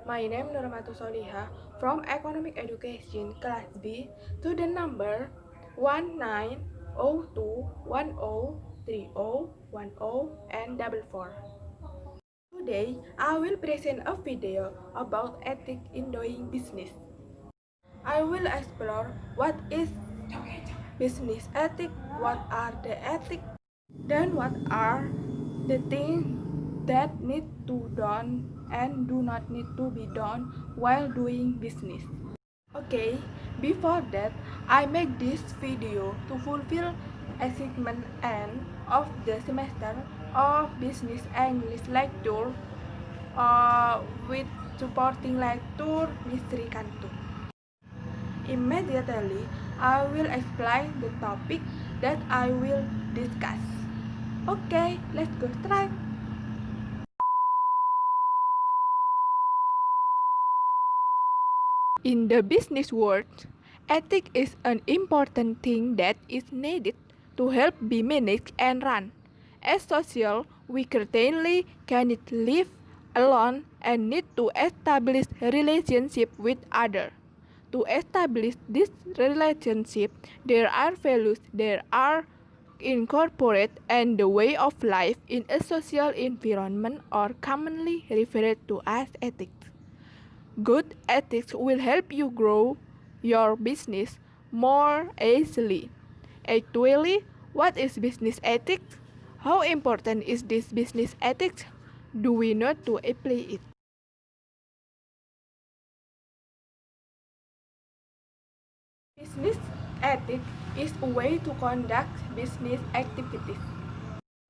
My name Nurmatu Soliha from Economic Education Class B to the number 1902103010 and 44. Today, I will present a video about ethics in doing business. I will explore what is business ethics, what are the ethics, then what are the things that need to done and do not need to be done while doing business. Okay, before that, I make this video to fulfill assignment end of the semester of business English lecture with supporting lecture Mistri Kantu. Immediately, I will explain the topic that I will discuss. Okay, let's go start. In the business world, ethics is an important thing that is needed to help be managed and run. As social, we certainly cannot live alone and need to establish a relationship with others. To establish this relationship, there are values that are incorporated and the way of life in a social environment are commonly referred to as ethics. Good ethics will help you grow your business more easily. Actually, what is business ethics? How important is this business ethics? Do we know to apply it? Business ethics is a way to conduct business activities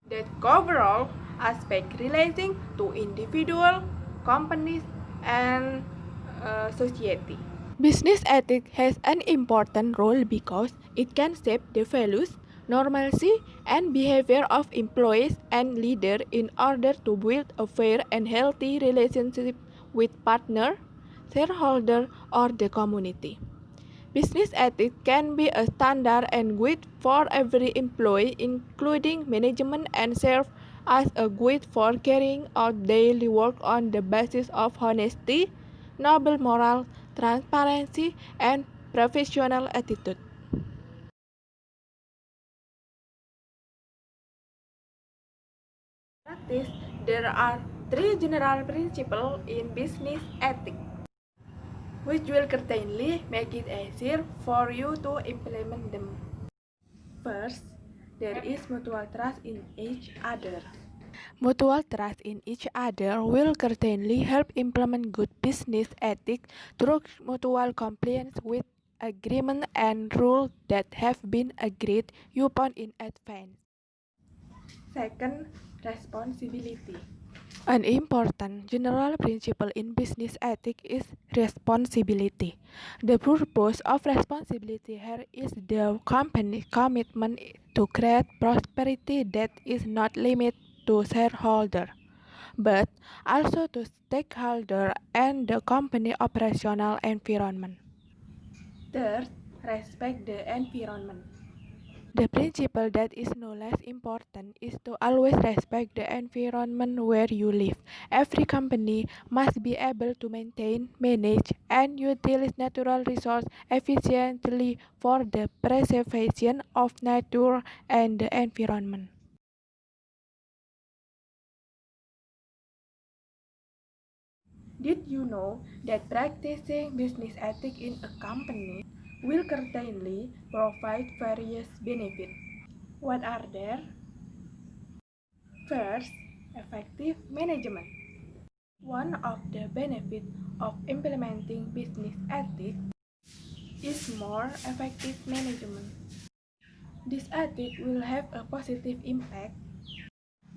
that cover all aspects relating to individual, companies, and society. Business ethics has an important role because it can shape the values, normalcy, and behavior of employees and leaders in order to build a fair and healthy relationship with partner, shareholder, or the community. Business ethics can be a standard and guide for every employee, including management, and serve as a guide for carrying out daily work on the basis of honesty, noble moral, transparency, and professional attitude. In practice, there are three general principles in business ethics, which will certainly make it easier for you to implement them. First, there is mutual trust in each other. Mutual trust in each other will certainly help implement good business ethics through mutual compliance with agreements and rules that have been agreed upon in advance. Second, responsibility. An important general principle in business ethics is responsibility. The purpose of responsibility here is the company's commitment to create prosperity that is not limited to shareholders, but also to stakeholders and the company operational environment. Third, respect the environment. The principle that is no less important is to always respect the environment where you live. Every company must be able to maintain, manage, and utilize natural resources efficiently for the preservation of nature and the environment. Did you know that practicing business ethics in a company will certainly provide various benefits? What are there? First, effective management. One of the benefits of implementing business ethics is more effective management. This ethic will have a positive impact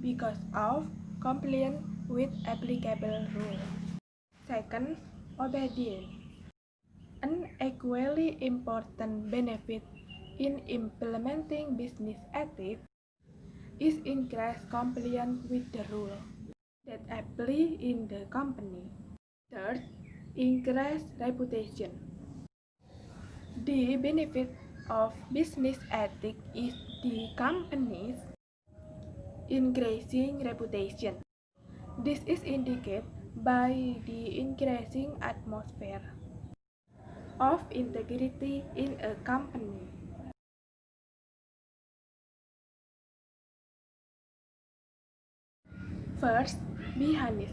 because of compliance with applicable rules. Second, obedience. An equally important benefit in implementing business ethics is increased compliance with the rule that apply in the company. Third, increase reputation. The benefit of business ethics is the company's increasing reputation. This is indicated by the increasing atmosphere of integrity in a company. First, be honest.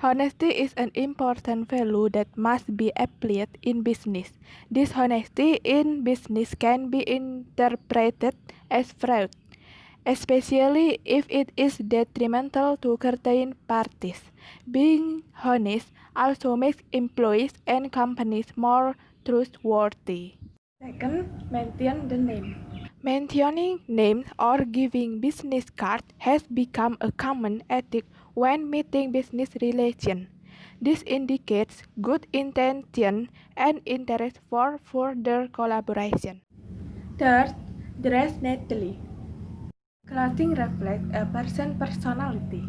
Honesty is an important value that must be applied in business. Dishonesty in business can be interpreted as fraud, especially if it is detrimental to certain parties. Being honest also makes employees and companies more trustworthy. Second, maintain the name. Mentioning names or giving business cards has become a common ethic when meeting business relations. This indicates good intention and interest for further collaboration. Third, dress neatly. Clothing reflects a person's personality.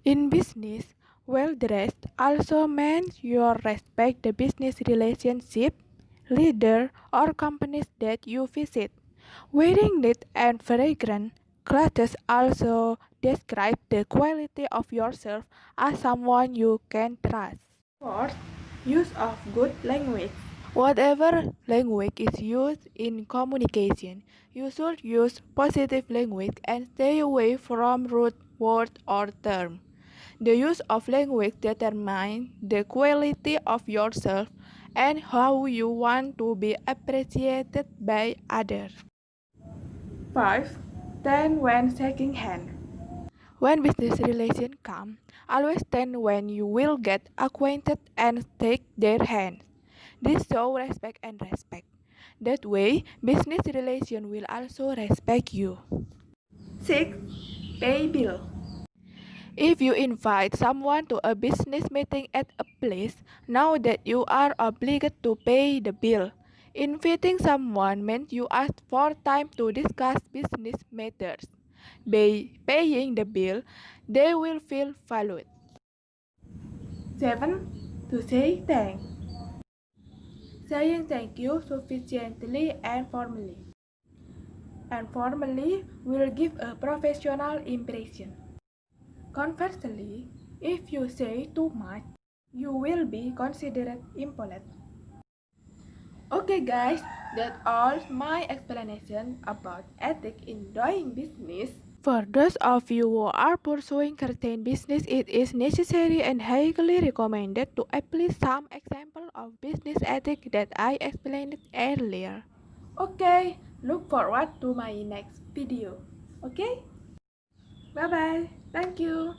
In business, well-dressed also means you respect the business relationship, leader, or companies that you visit. Wearing neat and fragrant clothes also describe the quality of yourself as someone you can trust. Fourth, use of good language. Whatever language is used in communication, you should use positive language and stay away from rude words or terms. The use of language determines the quality of yourself and how you want to be appreciated by others. 5. Stand when shaking hands. When business relations come, always stand when you will get acquainted and take their hands. This shows respect and respect. That way, business relation will also respect you. 6. Pay bill. If you invite someone to a business meeting at a place, know that you are obligated to pay the bill. Inviting someone means you ask for time to discuss business matters. By paying the bill, they will feel valued. 7. To say thanks. Saying thank you sufficiently and formally will give a professional impression. Conversely, if you say too much, you will be considered impolite. Okay guys, that's all my explanation about ethics in doing business. For those of you who are pursuing certain business, it is necessary and highly recommended to apply some example of business ethics that I explained earlier. Okay, look forward to my next video. Okay? Bye bye. Thank you.